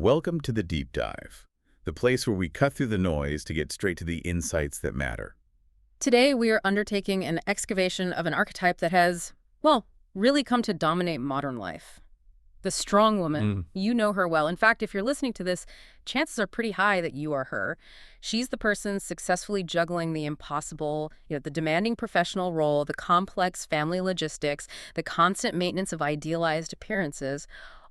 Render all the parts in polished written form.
Welcome to the Deep Dive, the place where we cut through the noise to get straight to the insights that matter. Today, we are undertaking an excavation of an archetype that has, well, really come to dominate modern life. The strong woman. You know her well. In fact, if you're listening to this, chances are pretty high that you are her. She's the person successfully juggling the impossible, the demanding professional role, the complex family logistics, the constant maintenance of idealized appearances,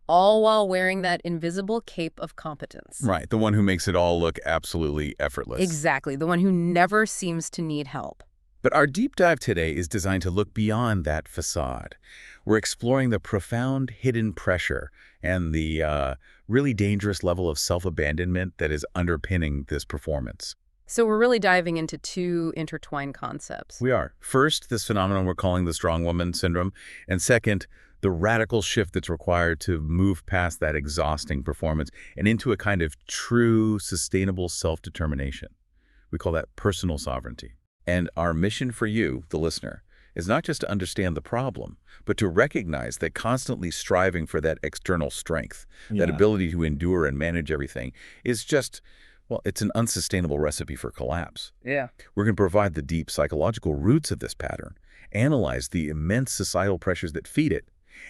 all while wearing that invisible cape of competence. Right, the one who makes it all look absolutely effortless. Exactly, the one who never seems to need help. But our deep dive today is designed to look beyond that facade. We're exploring the profound hidden pressure and the really dangerous level of self-abandonment that is underpinning this performance. So we're really diving into two intertwined concepts. We are. First, this phenomenon we're calling the strong woman syndrome, and second, the radical shift that's required to move past that exhausting performance and into a kind of true, sustainable self-determination. We call that personal sovereignty. And our mission for you, the listener, is not just to understand the problem, but to recognize that constantly striving for that external strength, that ability to endure and manage everything, is just, well, it's an unsustainable recipe for collapse. Yeah. We're going to provide the deep psychological roots of this pattern, analyze the immense societal pressures that feed it,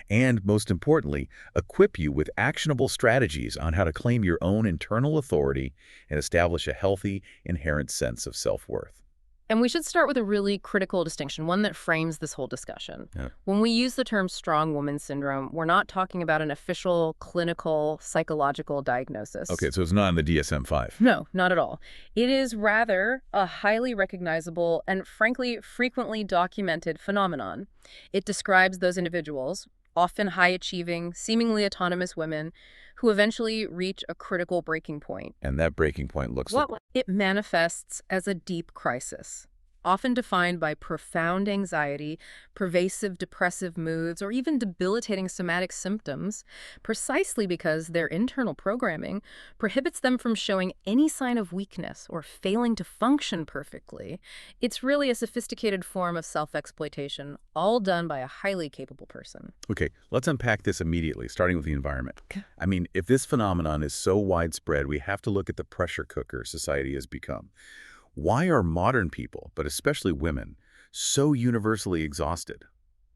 and, most importantly, equip you with actionable strategies on how to claim your own internal authority and establish a healthy, inherent sense of self-worth. And we should start with a really critical distinction, one that frames this whole discussion. Yeah. When we use the term strong woman syndrome, we're not talking about an official clinical psychological diagnosis. Okay, so it's not in the DSM-5. No, not at all. It is rather a highly recognizable and, frankly, frequently documented phenomenon. It describes those individuals, often high-achieving, seemingly autonomous women, who eventually reach a critical breaking point. And that breaking point looks like... It manifests as a deep crisis, often defined by profound anxiety, pervasive depressive moods, or even debilitating somatic symptoms, precisely because their internal programming prohibits them from showing any sign of weakness or failing to function perfectly. It's really a sophisticated form of self-exploitation, all done by a highly capable person. Okay, let's unpack this immediately, starting with the environment. I mean, if this phenomenon is so widespread, we have to look at the pressure cooker society has become. Why are modern people, but especially women, so universally exhausted?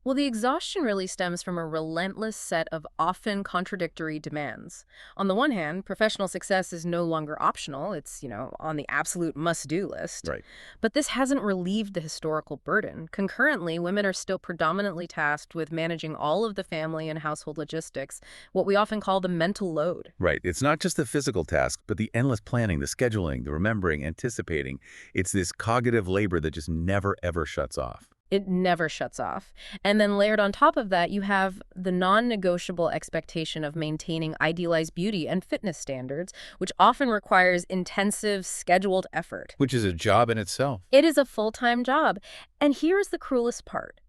Well, the exhaustion really stems from a relentless set of often contradictory demands. On the one hand, professional success is no longer optional. It's, on the absolute must-do list. Right. But this hasn't relieved the historical burden. Concurrently, women are still predominantly tasked with managing all of the family and household logistics, what we often call the mental load. Right. It's not just the physical task, but the endless planning, the scheduling, the remembering, anticipating. It's this cognitive labor that just never, ever shuts off. It never shuts off. And then layered on top of that, you have the non-negotiable expectation of maintaining idealized beauty and fitness standards, which often requires intensive, scheduled effort. Which is a job in itself. It is a full-time job. And here's the cruelest part.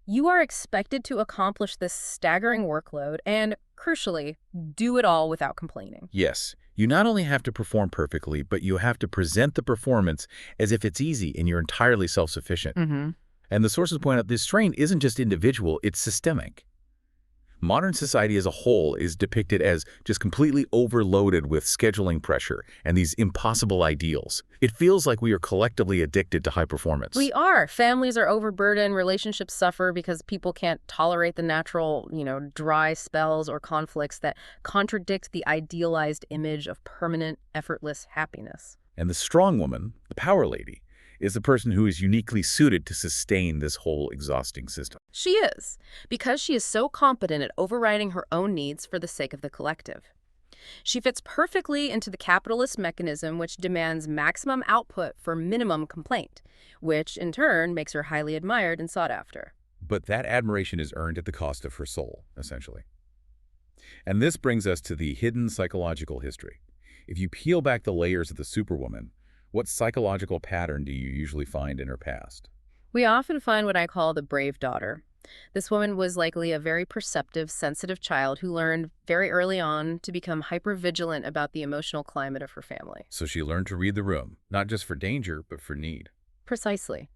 You are expected to accomplish this staggering workload and, crucially, do it all without complaining. Yes. You not only have to perform perfectly, but you have to present the performance as if it's easy and you're entirely self-sufficient. Mm-hmm. And the sources point out this strain isn't just individual, it's systemic. Modern society as a whole is depicted as just completely overloaded with scheduling pressure and these impossible ideals. It feels like we are collectively addicted to high performance. We are. Families are overburdened, relationships suffer because people can't tolerate the natural, dry spells or conflicts that contradict the idealized image of permanent, effortless happiness. And the strong woman, the power lady, is the person who is uniquely suited to sustain this whole exhausting system. She is, because she is so competent at overriding her own needs for the sake of the collective. She fits perfectly into the capitalist mechanism which demands maximum output for minimum complaint, which in turn makes her highly admired and sought after. But that admiration is earned at the cost of her soul, essentially. And this brings us to the hidden psychological history. If you peel back the layers of the superwoman, what psychological pattern do you usually find in her past? We often find what I call the brave daughter. This woman was likely a very perceptive, sensitive child who learned very early on to become hypervigilant about the emotional climate of her family. So she learned to read the room, not just for danger, but for need. Precisely.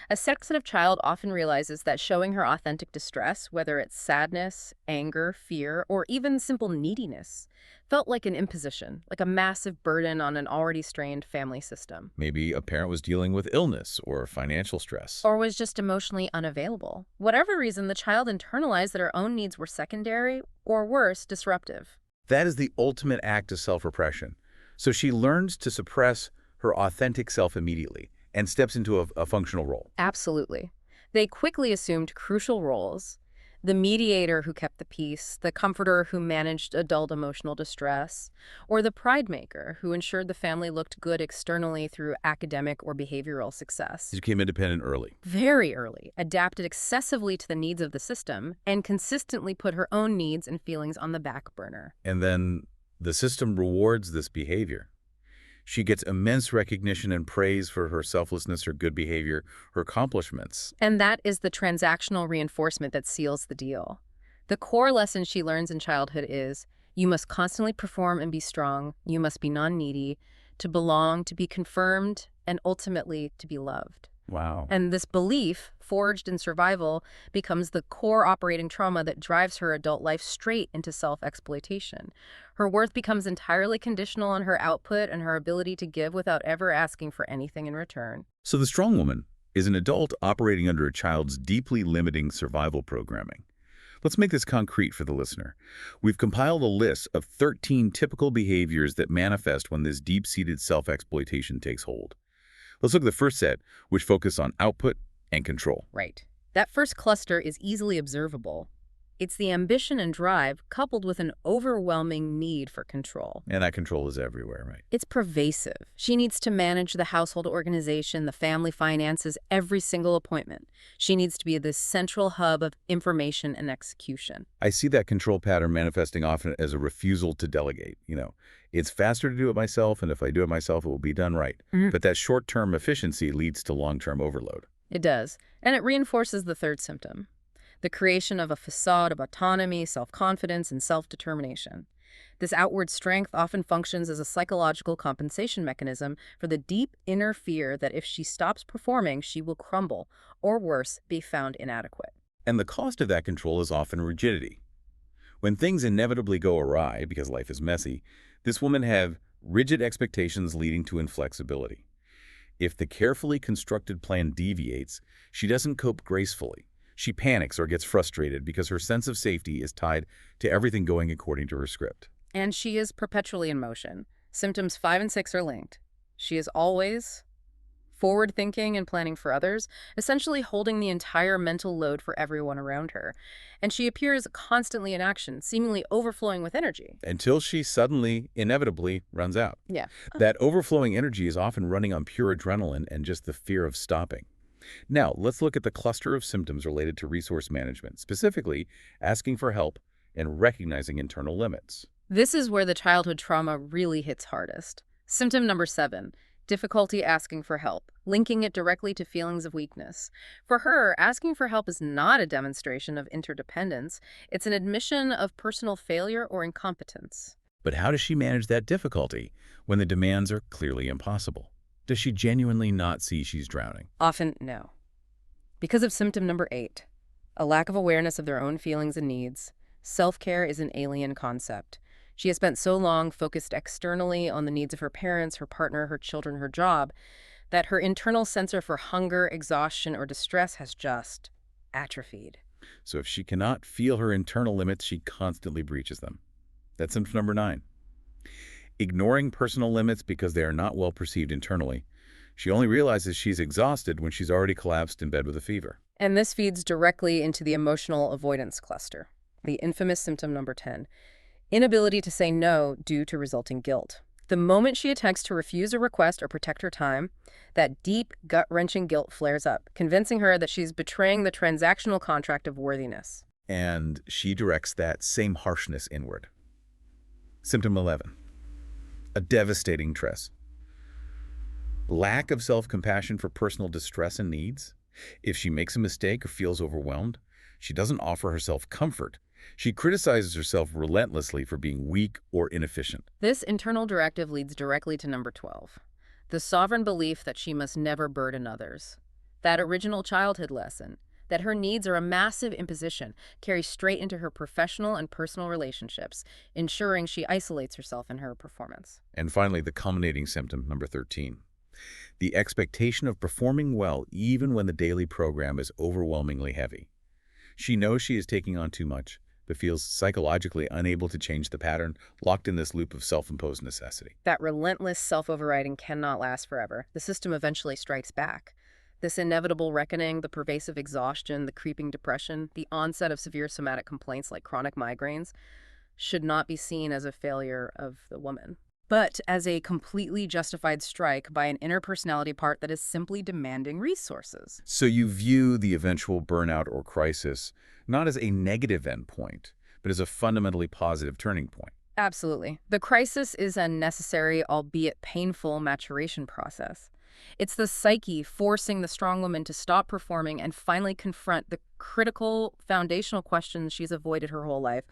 A sensitive child often realizes that showing her authentic distress, whether it's sadness, anger, fear, or even simple neediness, felt like an imposition, like a massive burden on an already strained family system. Maybe a parent was dealing with illness or financial stress. Or was just emotionally unavailable. Whatever reason, the child internalized that her own needs were secondary, or worse, disruptive. That is the ultimate act of self-repression. So she learns to suppress her authentic self immediately and steps into a functional role. Absolutely. They quickly assumed crucial roles: the mediator who kept the peace, the comforter who managed adult emotional distress, or the pride maker who ensured the family looked good externally through academic or behavioral success. She became independent early. Very early, adapted excessively to the needs of the system, and consistently put her own needs and feelings on the back burner. And then the system rewards this behavior. She gets immense recognition and praise for her selflessness, her good behavior, her accomplishments. And that is the transactional reinforcement that seals the deal. The core lesson she learns in childhood is, you must constantly perform and be strong, you must be non-needy, to belong, to be confirmed, and ultimately to be loved. Wow. And this belief, forged in survival, becomes the core operating trauma that drives her adult life straight into self-exploitation. Her worth becomes entirely conditional on her output and her ability to give without ever asking for anything in return. So the strong woman is an adult operating under a child's deeply limiting survival programming. Let's make this concrete for the listener. We've compiled a list of 13 typical behaviors that manifest when this deep-seated self-exploitation takes hold. Let's look at the first set, which focus on output and control. Right. That first cluster is easily observable. It's the ambition and drive coupled with an overwhelming need for control. And that control is everywhere, right? It's pervasive. She needs to manage the household organization, the family finances, every single appointment. She needs to be the central hub of information and execution. I see that control pattern manifesting often as a refusal to delegate. It's faster to do it myself, and if I do it myself, it will be done right. But that short-term efficiency leads to long-term overload. It does. And it reinforces the third symptom: the creation of a facade of autonomy, self-confidence, and self-determination. This outward strength often functions as a psychological compensation mechanism for the deep inner fear that if she stops performing, she will crumble, or worse, be found inadequate. And the cost of that control is often rigidity. When things inevitably go awry, because life is messy, this woman have rigid expectations leading to inflexibility. If the carefully constructed plan deviates, she doesn't cope gracefully. She panics or gets frustrated because her sense of safety is tied to everything going according to her script. And she is perpetually in motion. Symptoms 5 and 6 are linked. She is always forward-thinking and planning for others, essentially holding the entire mental load for everyone around her. And she appears constantly in action, seemingly overflowing with energy. Until she suddenly, inevitably, runs out. Yeah. That overflowing energy is often running on pure adrenaline and just the fear of stopping. Now, let's look at the cluster of symptoms related to resource management, specifically asking for help and recognizing internal limits. This is where the childhood trauma really hits hardest. Symptom number 7, difficulty asking for help, linking it directly to feelings of weakness. For her, asking for help is not a demonstration of interdependence. It's an admission of personal failure or incompetence. But how does she manage that difficulty when the demands are clearly impossible? Does she genuinely not see she's drowning? Often, no. Because of symptom number 8, a lack of awareness of their own feelings and needs, self-care is an alien concept. She has spent so long focused externally on the needs of her parents, her partner, her children, her job, that her internal sensor for hunger, exhaustion, or distress has just atrophied. So if she cannot feel her internal limits, she constantly breaches them. That's symptom number 9. Ignoring personal limits because they are not well perceived internally. She only realizes she's exhausted when she's already collapsed in bed with a fever. And this feeds directly into the emotional avoidance cluster, the infamous symptom number 10, inability to say no due to resulting guilt. The moment she attempts to refuse a request or protect her time, that deep, gut-wrenching guilt flares up, convincing her that she's betraying the transactional contract of worthiness. And she directs that same harshness inward. Symptom 11. A devastating stress. Lack of self-compassion for personal distress and needs. If she makes a mistake or feels overwhelmed, she doesn't offer herself comfort. She criticizes herself relentlessly for being weak or inefficient. This internal directive leads directly to number 12, the sovereign belief that she must never burden others. That original childhood lesson, that her needs are a massive imposition, carries straight into her professional and personal relationships, ensuring she isolates herself in her performance. And finally, the culminating symptom, number 13. The expectation of performing well even when the daily program is overwhelmingly heavy. She knows she is taking on too much, but feels psychologically unable to change the pattern, locked in this loop of self-imposed necessity. That relentless self-overriding cannot last forever. The system eventually strikes back. This inevitable reckoning, the pervasive exhaustion, the creeping depression, the onset of severe somatic complaints like chronic migraines, should not be seen as a failure of the woman, but as a completely justified strike by an inner personality part that is simply demanding resources. So you view the eventual burnout or crisis not as a negative endpoint, but as a fundamentally positive turning point. Absolutely. The crisis is a necessary, albeit painful, maturation process. It's the psyche forcing the strong woman to stop performing and finally confront the critical, foundational questions she's avoided her whole life.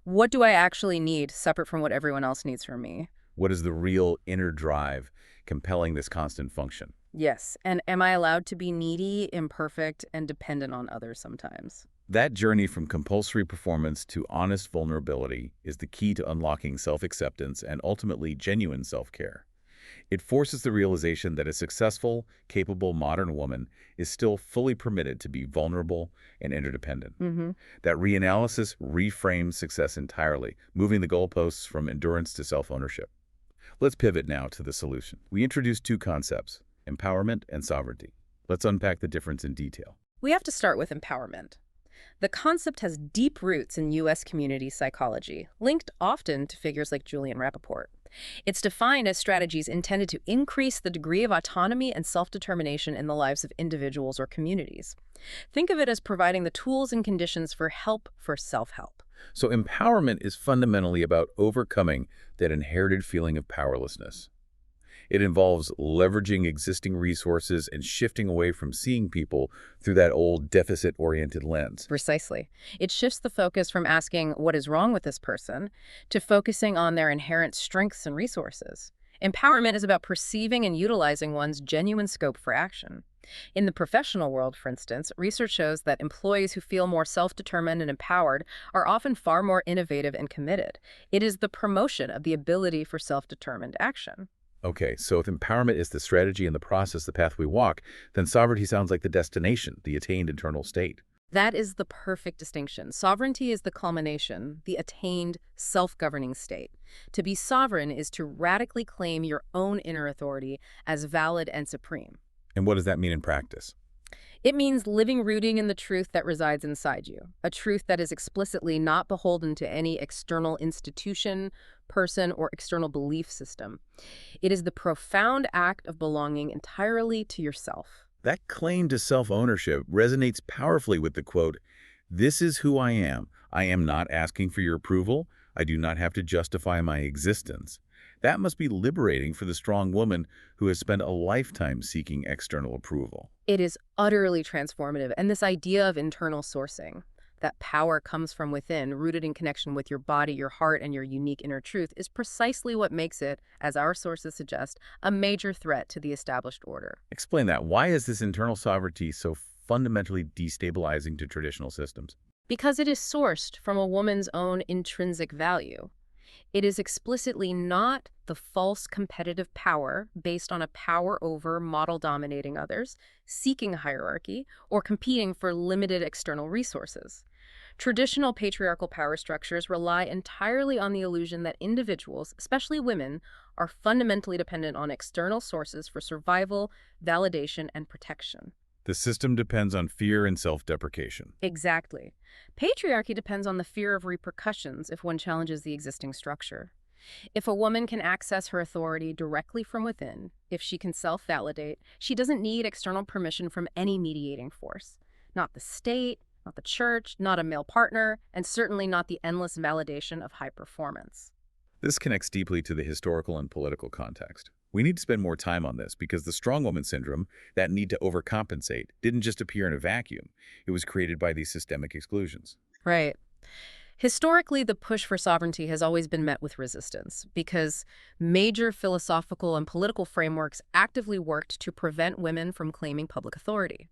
What do I actually need, separate from what everyone else needs from me? What is the real inner drive compelling this constant function? Yes, and am I allowed to be needy, imperfect, and dependent on others sometimes? That journey from compulsory performance to honest vulnerability is the key to unlocking self-acceptance and ultimately genuine self-care. It forces the realization that a successful, capable modern woman is still fully permitted to be vulnerable and interdependent. That reanalysis reframes success entirely, moving the goalposts from endurance to self-ownership. Let's pivot now to the solution. We introduced two concepts, empowerment and sovereignty. Let's unpack the difference in detail. We have to start with empowerment. The concept has deep roots in U.S. community psychology, linked often to figures like Julian Rappaport. It's defined as strategies intended to increase the degree of autonomy and self-determination in the lives of individuals or communities. Think of it as providing the tools and conditions for help for self-help. So empowerment is fundamentally about overcoming that inherited feeling of powerlessness. It involves leveraging existing resources and shifting away from seeing people through that old deficit-oriented lens. Precisely. It shifts the focus from asking what is wrong with this person to focusing on their inherent strengths and resources. Empowerment is about perceiving and utilizing one's genuine scope for action. In the professional world, for instance, research shows that employees who feel more self-determined and empowered are often far more innovative and committed. It is the promotion of the ability for self-determined action. Okay, so if empowerment is the strategy and the process, the path we walk, then sovereignty sounds like the destination, the attained internal state. That is the perfect distinction. Sovereignty is the culmination, the attained self-governing state. To be sovereign is to radically claim your own inner authority as valid and supreme. And what does that mean in practice? It means living rooting in the truth that resides inside you, a truth that is explicitly not beholden to any external institution, person, or external belief system. It is the profound act of belonging entirely to yourself. That claim to self-ownership resonates powerfully with the quote, "This is who I am. I am not asking for your approval. I do not have to justify my existence." That must be liberating for the strong woman who has spent a lifetime seeking external approval. It is utterly transformative, and this idea of internal sourcing, that power comes from within, rooted in connection with your body, your heart, and your unique inner truth, is precisely what makes it, as our sources suggest, a major threat to the established order. Explain that. Why is this internal sovereignty so fundamentally destabilizing to traditional systems? Because it is sourced from a woman's own intrinsic value. It is explicitly not the false competitive power based on a power over model dominating others, seeking hierarchy, or competing for limited external resources. Traditional patriarchal power structures rely entirely on the illusion that individuals, especially women, are fundamentally dependent on external sources for survival, validation, and protection. The system depends on fear and self-deprecation. Exactly. Patriarchy depends on the fear of repercussions if one challenges the existing structure. If a woman can access her authority directly from within, if she can self-validate, she doesn't need external permission from any mediating force. Not the state, not the church, not a male partner, and certainly not the endless validation of high performance. This connects deeply to the historical and political context. We need to spend more time on this because the strong woman syndrome, that need to overcompensate, didn't just appear in a vacuum. It was created by these systemic exclusions. Right. Historically, the push for sovereignty has always been met with resistance because major philosophical and political frameworks actively worked to prevent women from claiming public authority.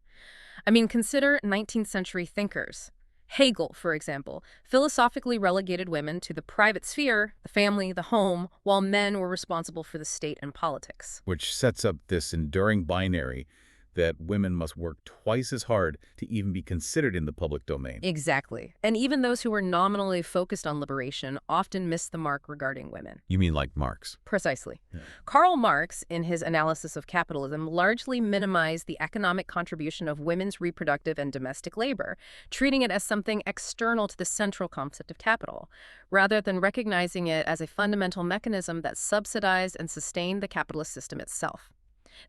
I mean, consider 19th century thinkers. Hegel, for example, philosophically relegated women to the private sphere, the family, the home, while men were responsible for the state and politics. Which sets up this enduring binary that women must work twice as hard to even be considered in the public domain. Exactly. And even those who were nominally focused on liberation often missed the mark regarding women. You mean like Marx? Precisely. Yeah. Karl Marx, in his analysis of capitalism, largely minimized the economic contribution of women's reproductive and domestic labor, treating it as something external to the central concept of capital, rather than recognizing it as a fundamental mechanism that subsidized and sustained the capitalist system itself.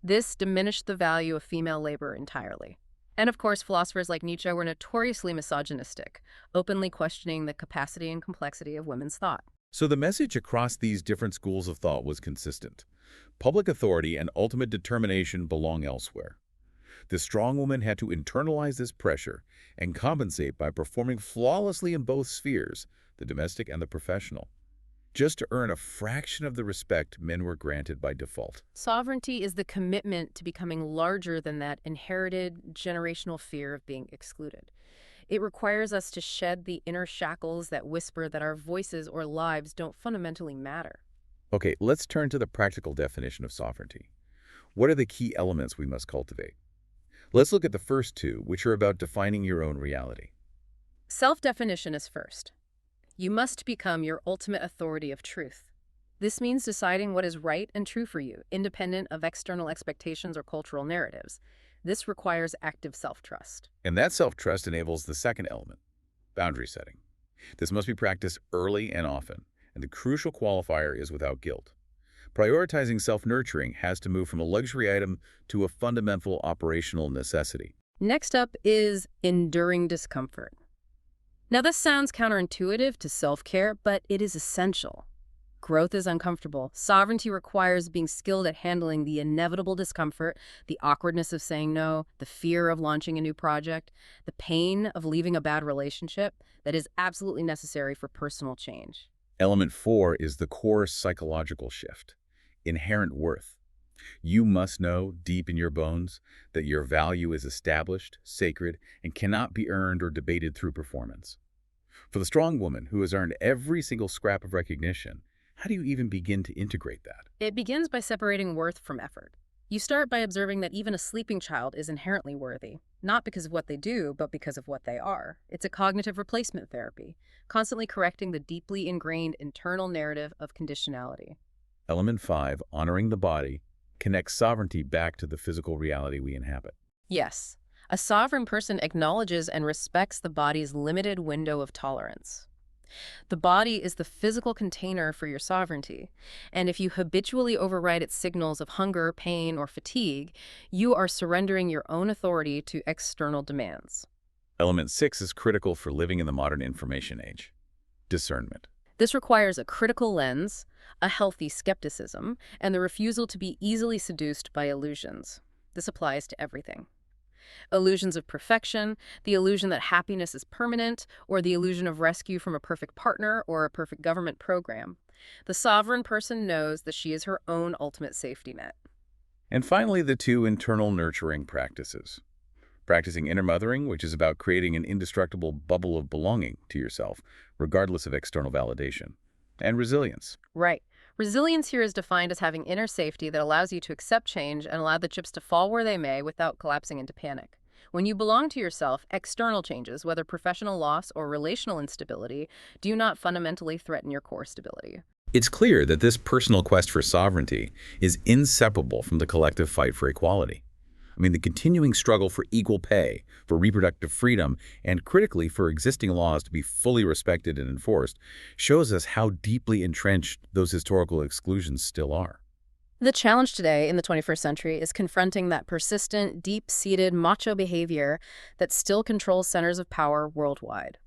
This diminished the value of female labor entirely. And of course, philosophers like Nietzsche were notoriously misogynistic, openly questioning the capacity and complexity of women's thought. So the message across these different schools of thought was consistent. Public authority and ultimate determination belong elsewhere. The strong woman had to internalize this pressure and compensate by performing flawlessly in both spheres, the domestic and the professional, just to earn a fraction of the respect men were granted by default. Sovereignty is the commitment to becoming larger than that inherited generational fear of being excluded. It requires us to shed the inner shackles that whisper that our voices or lives don't fundamentally matter. Okay, let's turn to the practical definition of sovereignty. What are the key elements we must cultivate? Let's look at the first two, which are about defining your own reality. Self-definition is first. You must become your ultimate authority of truth. This means deciding what is right and true for you, independent of external expectations or cultural narratives. This requires active self-trust. And that self-trust enables the second element, boundary setting. This must be practiced early and often, and the crucial qualifier is without guilt. Prioritizing self-nurturing has to move from a luxury item to a fundamental operational necessity. Next up is enduring discomfort. Now, this sounds counterintuitive to self-care, but it is essential. Growth is uncomfortable. Sovereignty requires being skilled at handling the inevitable discomfort, the awkwardness of saying no, the fear of launching a new project, the pain of leaving a bad relationship that is absolutely necessary for personal change. Element 4 is the core psychological shift, inherent worth. You must know deep in your bones that your value is established, sacred, and cannot be earned or debated through performance. For the strong woman who has earned every single scrap of recognition, how do you even begin to integrate that? It begins by separating worth from effort. You start by observing that even a sleeping child is inherently worthy, not because of what they do, but because of what they are. It's a cognitive replacement therapy, constantly correcting the deeply ingrained internal narrative of conditionality. Element 5, honoring the body, connects sovereignty back to the physical reality we inhabit. Yes, a sovereign person acknowledges and respects the body's limited window of tolerance. The body is the physical container for your sovereignty, and if you habitually override its signals of hunger, pain, or fatigue, you are surrendering your own authority to external demands. Element 6 is critical for living in the modern information age. Discernment. This requires a critical lens, a healthy skepticism, and the refusal to be easily seduced by illusions. This applies to everything. Illusions of perfection, the illusion that happiness is permanent, or the illusion of rescue from a perfect partner or a perfect government program. The sovereign person knows that she is her own ultimate safety net. And finally, the two internal nurturing practices. Practicing inner mothering, which is about creating an indestructible bubble of belonging to yourself, regardless of external validation. And resilience. Right. Resilience here is defined as having inner safety that allows you to accept change and allow the chips to fall where they may without collapsing into panic. When you belong to yourself, external changes, whether professional loss or relational instability, do not fundamentally threaten your core stability. It's clear that this personal quest for sovereignty is inseparable from the collective fight for equality. I mean, the continuing struggle for equal pay, for reproductive freedom, and critically for existing laws to be fully respected and enforced, shows us how deeply entrenched those historical exclusions still are. The challenge today in the 21st century is confronting that persistent, deep-seated macho behavior that still controls centers of power worldwide.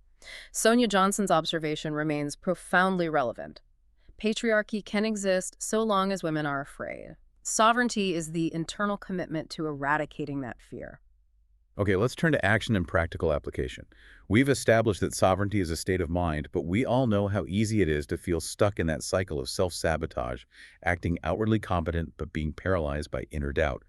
Sonia Johnson's observation remains profoundly relevant. Patriarchy can exist so long as women are afraid. Sovereignty is the internal commitment to eradicating that fear. Okay, let's turn to action and practical application. We've established that sovereignty is a state of mind, but we all know how easy it is to feel stuck in that cycle of self-sabotage, acting outwardly competent but being paralyzed by inner doubt.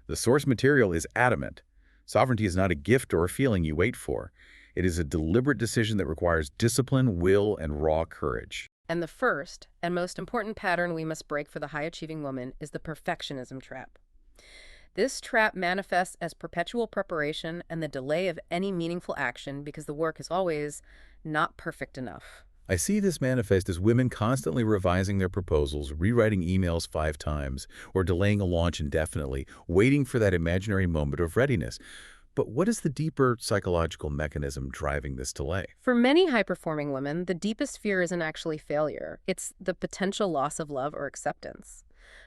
The source material is adamant. Sovereignty is not a gift or a feeling you wait for. It is a deliberate decision that requires discipline, will, and raw courage. And the first and most important pattern we must break for the high-achieving woman is the perfectionism trap. This trap manifests as perpetual preparation and the delay of any meaningful action because the work is always not perfect enough. I see this manifest as women constantly revising their proposals, rewriting emails 5 times, or delaying a launch indefinitely, waiting for that imaginary moment of readiness. But what is the deeper psychological mechanism driving this delay? For many high-performing women, the deepest fear isn't actually failure. It's the potential loss of love or acceptance.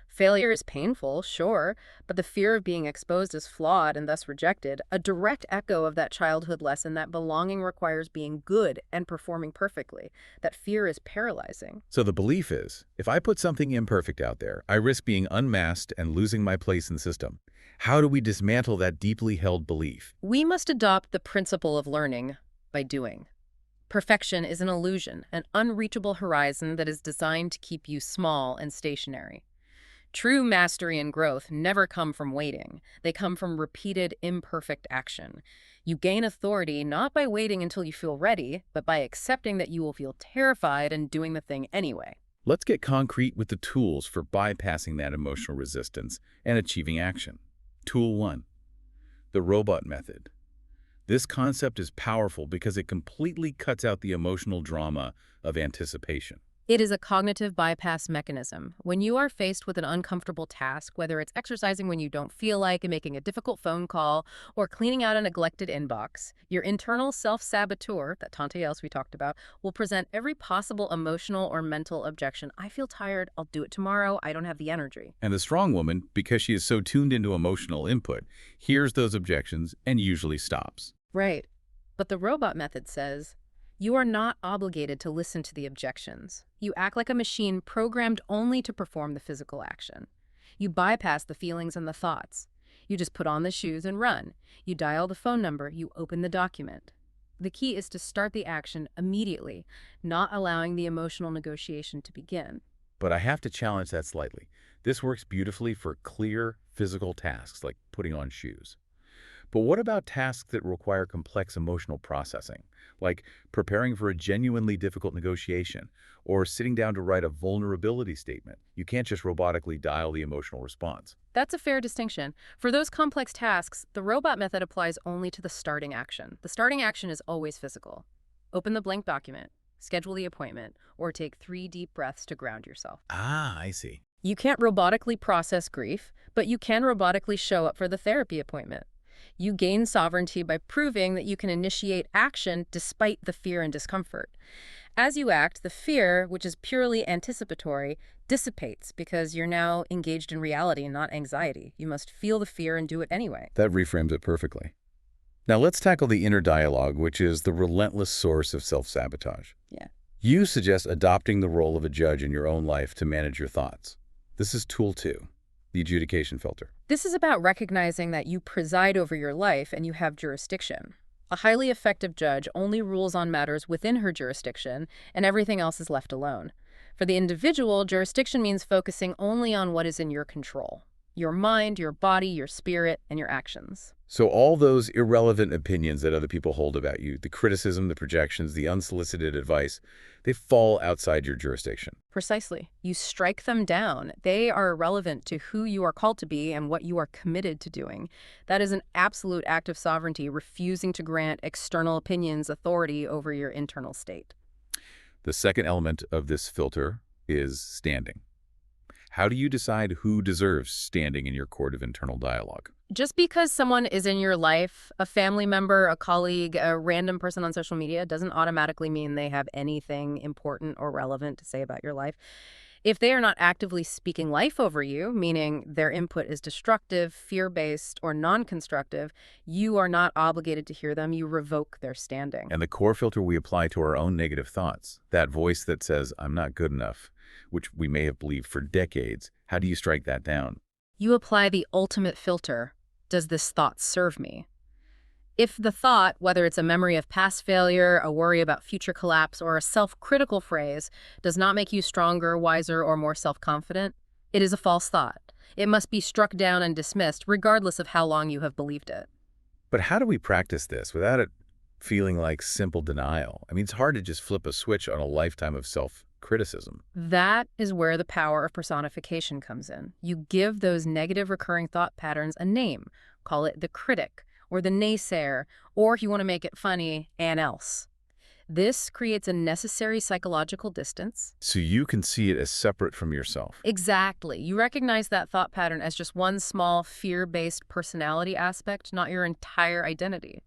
Failure is painful, sure, but the fear of being exposed as flawed and thus rejected, a direct echo of that childhood lesson that belonging requires being good and performing perfectly. That fear is paralyzing. So the belief is, if I put something imperfect out there, I risk being unmasked and losing my place in the system. How do we dismantle that deeply held belief? We must adopt the principle of learning by doing. Perfection is an illusion, an unreachable horizon that is designed to keep you small and stationary. True mastery and growth never come from waiting. They come from repeated, imperfect action. You gain authority not by waiting until you feel ready, but by accepting that you will feel terrified and doing the thing anyway. Let's get concrete with the tools for bypassing that emotional resistance and achieving action. Tool 1. The robot method. This concept is powerful because it completely cuts out the emotional drama of anticipation. It is a cognitive bypass mechanism. When you are faced with an uncomfortable task, whether it's exercising when you don't feel like and making a difficult phone call or cleaning out a neglected inbox, your internal self-saboteur, that tante else we talked about, will present every possible emotional or mental objection. I feel tired. I'll do it tomorrow. I don't have the energy. And the strong woman, because she is so tuned into emotional input, hears those objections and usually stops. Right. But the robot method says, you are not obligated to listen to the objections. You act like a machine programmed only to perform the physical action. You bypass the feelings and the thoughts. You just put on the shoes and run. You dial the phone number. You open the document. The key is to start the action immediately, not allowing the emotional negotiation to begin. But I have to challenge that slightly. This works beautifully for clear physical tasks like putting on shoes. But what about tasks that require complex emotional processing, like preparing for a genuinely difficult negotiation or sitting down to write a vulnerability statement? You can't just robotically dial the emotional response. That's a fair distinction. For those complex tasks, the robot method applies only to the starting action. The starting action is always physical. Open the blank document, schedule the appointment, or take 3 deep breaths to ground yourself. Ah, I see. You can't robotically process grief, but you can robotically show up for the therapy appointment. You gain sovereignty by proving that you can initiate action despite the fear and discomfort. As you act, the fear, which is purely anticipatory, dissipates because you're now engaged in reality and not anxiety. You must feel the fear and do it anyway. That reframes it perfectly. Now let's tackle the inner dialogue, which is the relentless source of self-sabotage. Yeah. You suggest adopting the role of a judge in your own life to manage your thoughts. This is tool 2, the adjudication filter. This is about recognizing that you preside over your life and you have jurisdiction. A highly effective judge only rules on matters within her jurisdiction, and everything else is left alone. For the individual, jurisdiction means focusing only on what is in your control: your mind, your body, your spirit, and your actions. So all those irrelevant opinions that other people hold about you, the criticism, the projections, the unsolicited advice, they fall outside your jurisdiction. Precisely. You strike them down. They are irrelevant to who you are called to be and what you are committed to doing. That is an absolute act of sovereignty, refusing to grant external opinions authority over your internal state. The second element of this filter is standing. How do you decide who deserves standing in your court of internal dialogue? Just because someone is in your life, a family member, a colleague, a random person on social media, doesn't automatically mean they have anything important or relevant to say about your life. If they are not actively speaking life over you, meaning their input is destructive, fear-based, or non-constructive, you are not obligated to hear them. You revoke their standing. And the core filter we apply to our own negative thoughts, that voice that says, I'm not good enough, which we may have believed for decades, how do you strike that down? You apply the ultimate filter. Does this thought serve me? If the thought, whether it's a memory of past failure, a worry about future collapse, or a self-critical phrase, does not make you stronger, wiser, or more self-confident, it is a false thought. It must be struck down and dismissed, regardless of how long you have believed it. But how do we practice this without it feeling like simple denial? I mean, it's hard to just flip a switch on a lifetime of self-criticism. That is where the power of personification comes in. You give those negative recurring thought patterns a name. Call it the critic, or the naysayer, or if you want to make it funny, an else. This creates a necessary psychological distance. So you can see it as separate from yourself. Exactly. You recognize that thought pattern as just one small fear-based personality aspect, not your entire identity.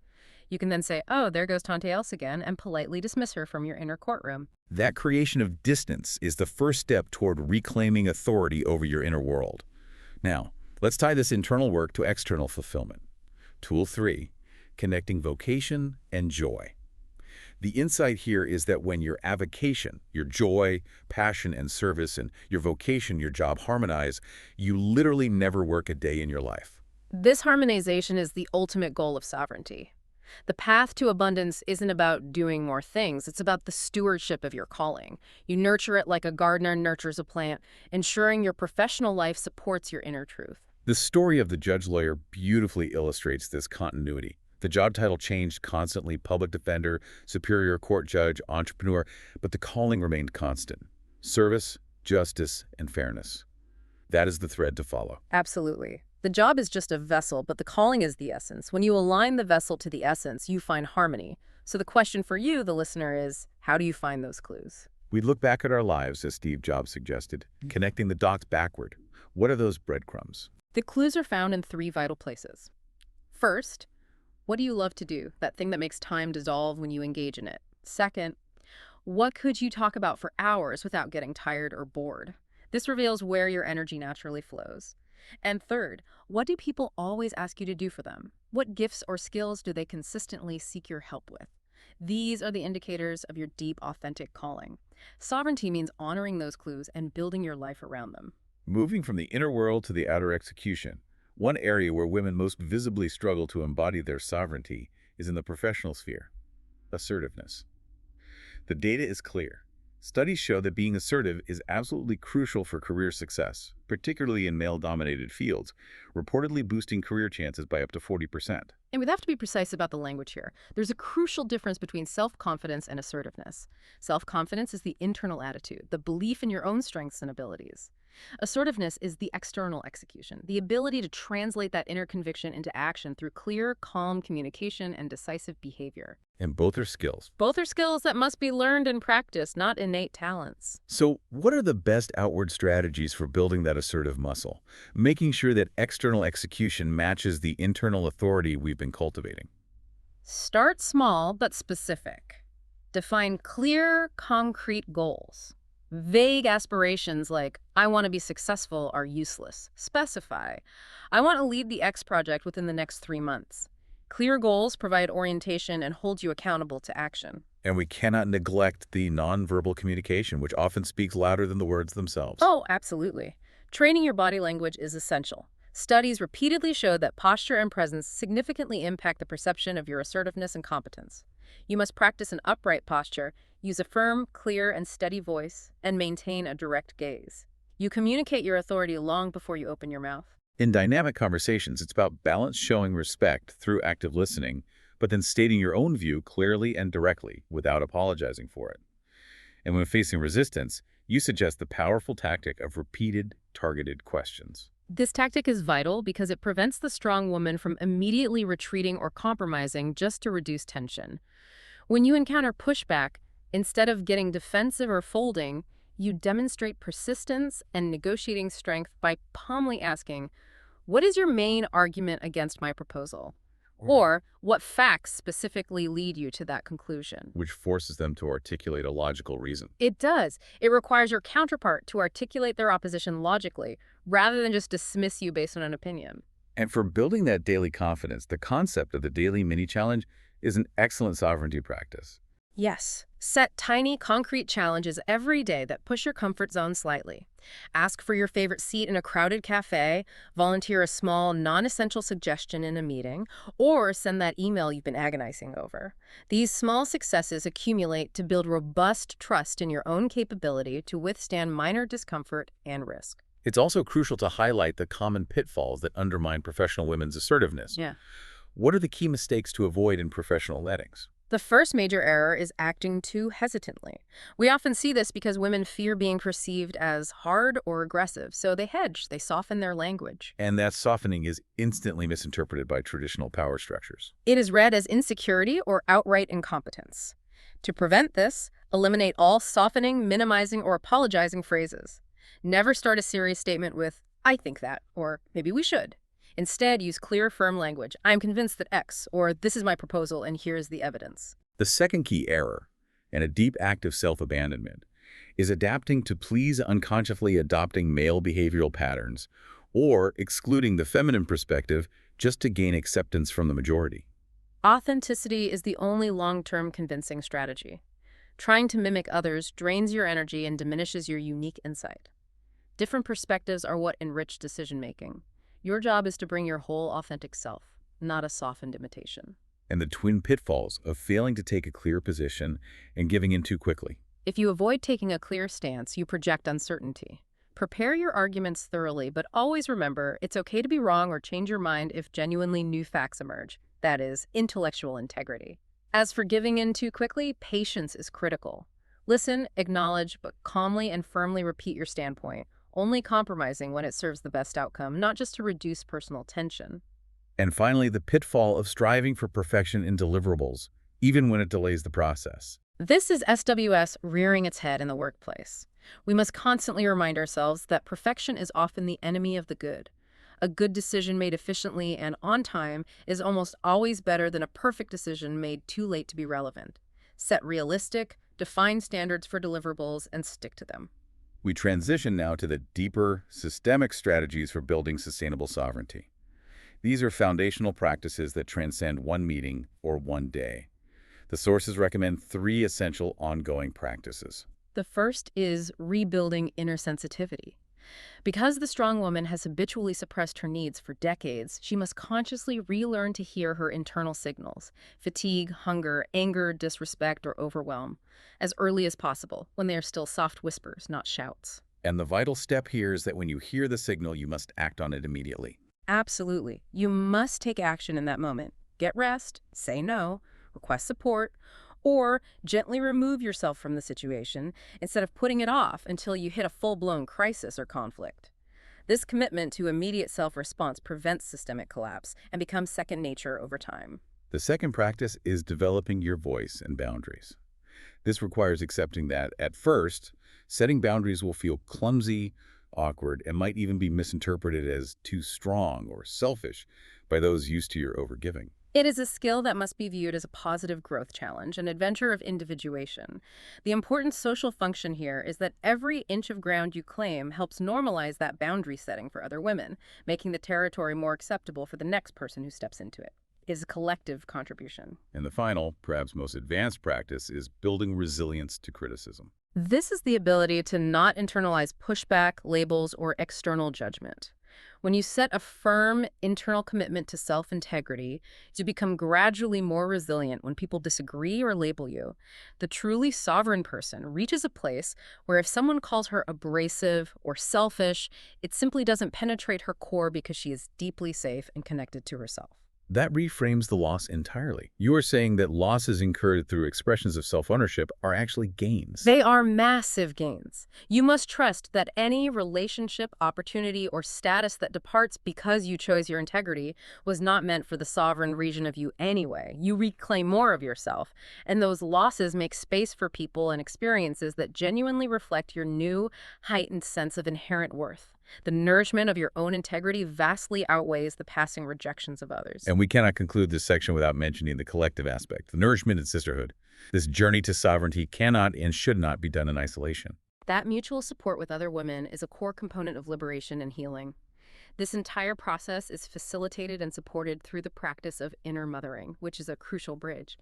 You can then say, oh, there goes Tante Else again, and politely dismiss her from your inner courtroom. That creation of distance is the first step toward reclaiming authority over your inner world. Now, let's tie this internal work to external fulfillment. Tool 3, connecting vocation and joy. The insight here is that when your avocation, your joy, passion, and service, and your vocation, your job harmonize, you literally never work a day in your life. This harmonization is the ultimate goal of sovereignty. The path to abundance isn't about doing more things. It's about the stewardship of your calling. You nurture it like a gardener nurtures a plant, ensuring your professional life supports your inner truth. The story of the judge-lawyer beautifully illustrates this continuity. The job title changed constantly: public defender, superior court judge, entrepreneur, but the calling remained constant: service, justice, and fairness. That is the thread to follow. Absolutely. The job is just a vessel, but the calling is the essence. When you align the vessel to the essence, you find harmony. So the question for you, the listener, is how do you find those clues? We look back at our lives, as Steve Jobs suggested, connecting the dots backward. What are those breadcrumbs? The clues are found in 3 vital places. First, what do you love to do? That thing that makes time dissolve when you engage in it. Second, what could you talk about for hours without getting tired or bored? This reveals where your energy naturally flows. And third, what do people always ask you to do for them? What gifts or skills do they consistently seek your help with? These are the indicators of your deep, authentic calling. Sovereignty means honoring those clues and building your life around them. Moving from the inner world to the outer execution, one area where women most visibly struggle to embody their sovereignty is in the professional sphere: assertiveness. The data is clear. Studies show that being assertive is absolutely crucial for career success, particularly in male-dominated fields, reportedly boosting career chances by up to 40%. And we have to be precise about the language here. There's a crucial difference between self-confidence and assertiveness. Self-confidence is the internal attitude, the belief in your own strengths and abilities. Assertiveness is the external execution, the ability to translate that inner conviction into action through clear, calm communication and decisive behavior. And both are skills. Both are skills that must be learned and practiced, not innate talents. So what are the best outward strategies for building that assertive muscle, making sure that external execution matches the internal authority we've been cultivating? Start small but specific. Define clear, concrete goals. Vague aspirations like, I want to be successful, are useless. Specify, I want to lead the X project within the next 3 months. Clear goals provide orientation and hold you accountable to action. And we cannot neglect the nonverbal communication, which often speaks louder than the words themselves. Oh, absolutely. Training your body language is essential. Studies repeatedly show that posture and presence significantly impact the perception of your assertiveness and competence. You must practice an upright posture, use a firm, clear, and steady voice, and maintain a direct gaze. You communicate your authority long before you open your mouth. In dynamic conversations, it's about balance, showing respect through active listening, but then stating your own view clearly and directly without apologizing for it. And when facing resistance, you suggest the powerful tactic of repeated, targeted questions. This tactic is vital because it prevents the strong woman from immediately retreating or compromising just to reduce tension. When you encounter pushback, instead of getting defensive or folding, you demonstrate persistence and negotiating strength by calmly asking, what is your main argument against my proposal? Or what facts specifically lead you to that conclusion? Which forces them to articulate a logical reason. It does. It requires your counterpart to articulate their opposition logically, rather than just dismiss you based on an opinion. And for building that daily confidence, the concept of the daily mini-challenge is an excellent sovereignty practice. Yes. Set tiny, concrete challenges every day that push your comfort zone slightly. Ask for your favorite seat in a crowded cafe, volunteer a small, non-essential suggestion in a meeting, or send that email you've been agonizing over. These small successes accumulate to build robust trust in your own capability to withstand minor discomfort and risk. It's also crucial to highlight the common pitfalls that undermine professional women's assertiveness. Yeah. What are the key mistakes to avoid in professional settings? The first major error is acting too hesitantly. We often see this because women fear being perceived as hard or aggressive, so they hedge, they soften their language. And that softening is instantly misinterpreted by traditional power structures. It is read as insecurity or outright incompetence. To prevent this, eliminate all softening, minimizing, or apologizing phrases. Never start a serious statement with, "I think that," or "maybe we should." Instead, use clear, firm language. "I'm convinced that X," or "this is my proposal and here's the evidence." The second key error, and a deep act of self-abandonment, is adapting to please unconsciously adopting male behavioral patterns or excluding the feminine perspective just to gain acceptance from the majority. Authenticity is the only long-term convincing strategy. Trying to mimic others drains your energy and diminishes your unique insight. Different perspectives are what enrich decision-making. Your job is to bring your whole authentic self, not a softened imitation. And the twin pitfalls of failing to take a clear position and giving in too quickly. If you avoid taking a clear stance, you project uncertainty. Prepare your arguments thoroughly, but always remember it's okay to be wrong or change your mind if genuinely new facts emerge. That is, intellectual integrity. As for giving in too quickly, patience is critical. Listen, acknowledge, but calmly and firmly repeat your standpoint, only compromising when it serves the best outcome, not just to reduce personal tension. And finally, the pitfall of striving for perfection in deliverables, even when it delays the process. This is SWS rearing its head in the workplace. We must constantly remind ourselves that perfection is often the enemy of the good. A good decision made efficiently and on time is almost always better than a perfect decision made too late to be relevant. Set realistic, defined standards for deliverables and stick to them. We transition now to the deeper, systemic strategies for building sustainable sovereignty. These are foundational practices that transcend one meeting or one day. The sources recommend 3 essential ongoing practices. The first is rebuilding inner sensitivity. Because the strong woman has habitually suppressed her needs for decades, she must consciously relearn to hear her internal signals, fatigue, hunger, anger, disrespect, or overwhelm, as early as possible, when they are still soft whispers, not shouts. And the vital step here is that when you hear the signal, you must act on it immediately. Absolutely. You must take action in that moment. Get rest, say no, request support, or gently remove yourself from the situation instead of putting it off until you hit a full-blown crisis or conflict. This commitment to immediate self-response prevents systemic collapse and becomes second nature over time. The second practice is developing your voice and boundaries. This requires accepting that, at first, setting boundaries will feel clumsy, awkward, and might even be misinterpreted as too strong or selfish by those used to your overgiving. It is a skill that must be viewed as a positive growth challenge, an adventure of individuation. The important social function here is that every inch of ground you claim helps normalize that boundary setting for other women, making the territory more acceptable for the next person who steps into it. It is a collective contribution. And the final, perhaps most advanced practice is building resilience to criticism. This is the ability to not internalize pushback, labels, or external judgment. When you set a firm internal commitment to self-integrity, you become gradually more resilient when people disagree or label you. The truly sovereign person reaches a place where if someone calls her abrasive or selfish, it simply doesn't penetrate her core because she is deeply safe and connected to herself. That reframes the loss entirely. You are saying that losses incurred through expressions of self-ownership are actually gains. They are massive gains. You must trust that any relationship, opportunity, or status that departs because you chose your integrity was not meant for the sovereign region of you anyway. You reclaim more of yourself, and those losses make space for people and experiences that genuinely reflect your new, heightened sense of inherent worth. The nourishment of your own integrity vastly outweighs the passing rejections of others. And we cannot conclude this section without mentioning the collective aspect, the nourishment and sisterhood. This journey to sovereignty cannot and should not be done in isolation. That mutual support with other women is a core component of liberation and healing. This entire process is facilitated and supported through the practice of inner mothering, which is a crucial bridge.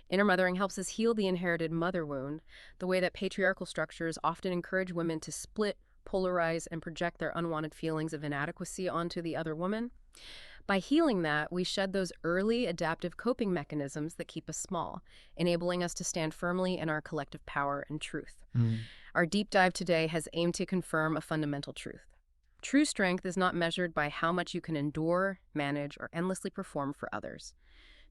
Inner mothering helps us heal the inherited mother wound, the way that patriarchal structures often encourage women to split, polarize, and project their unwanted feelings of inadequacy onto the other woman. By healing that, we shed those early adaptive coping mechanisms that keep us small, enabling us to stand firmly in our collective power and truth. Mm. Our deep dive today has aimed to confirm a fundamental truth. True strength is not measured by how much you can endure, manage, or endlessly perform for others.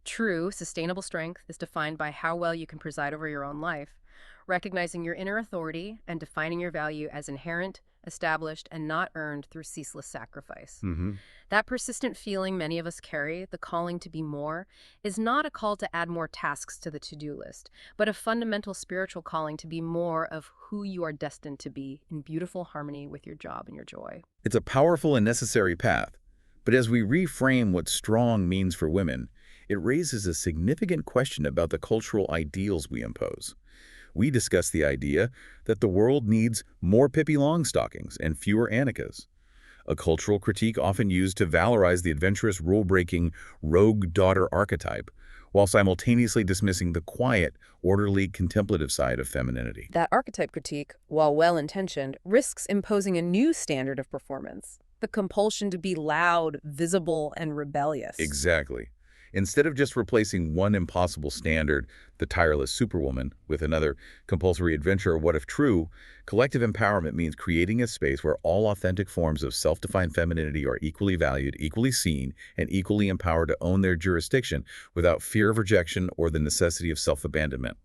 True, sustainable strength is defined by how well you can preside over your own life, recognizing your inner authority and defining your value as inherent, established, and not earned through ceaseless sacrifice. Mm-hmm. That persistent feeling many of us carry, the calling to be more, is not a call to add more tasks to the to-do list, but a fundamental spiritual calling to be more of who you are destined to be in beautiful harmony with your job and your joy. It's a powerful and necessary path. But as we reframe what strong means for women, it raises a significant question about the cultural ideals we impose. We discuss the idea that the world needs more Pippi Longstockings and fewer Annikas, a cultural critique often used to valorize the adventurous, rule-breaking, rogue daughter archetype, while simultaneously dismissing the quiet, orderly, contemplative side of femininity. That archetype critique, while well-intentioned, risks imposing a new standard of performance, the compulsion to be loud, visible, and rebellious. Exactly. Instead of just replacing one impossible standard, the tireless superwoman, with another compulsory adventure, what if true, collective empowerment means creating a space where all authentic forms of self-defined femininity are equally valued, equally seen, and equally empowered to own their jurisdiction without fear of rejection or the necessity of self-abandonment.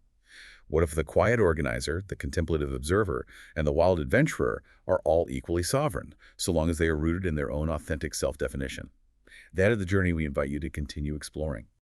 What if the quiet organizer, the contemplative observer, and the wild adventurer are all equally sovereign, so long as they are rooted in their own authentic self-definition? That is the journey we invite you to continue exploring.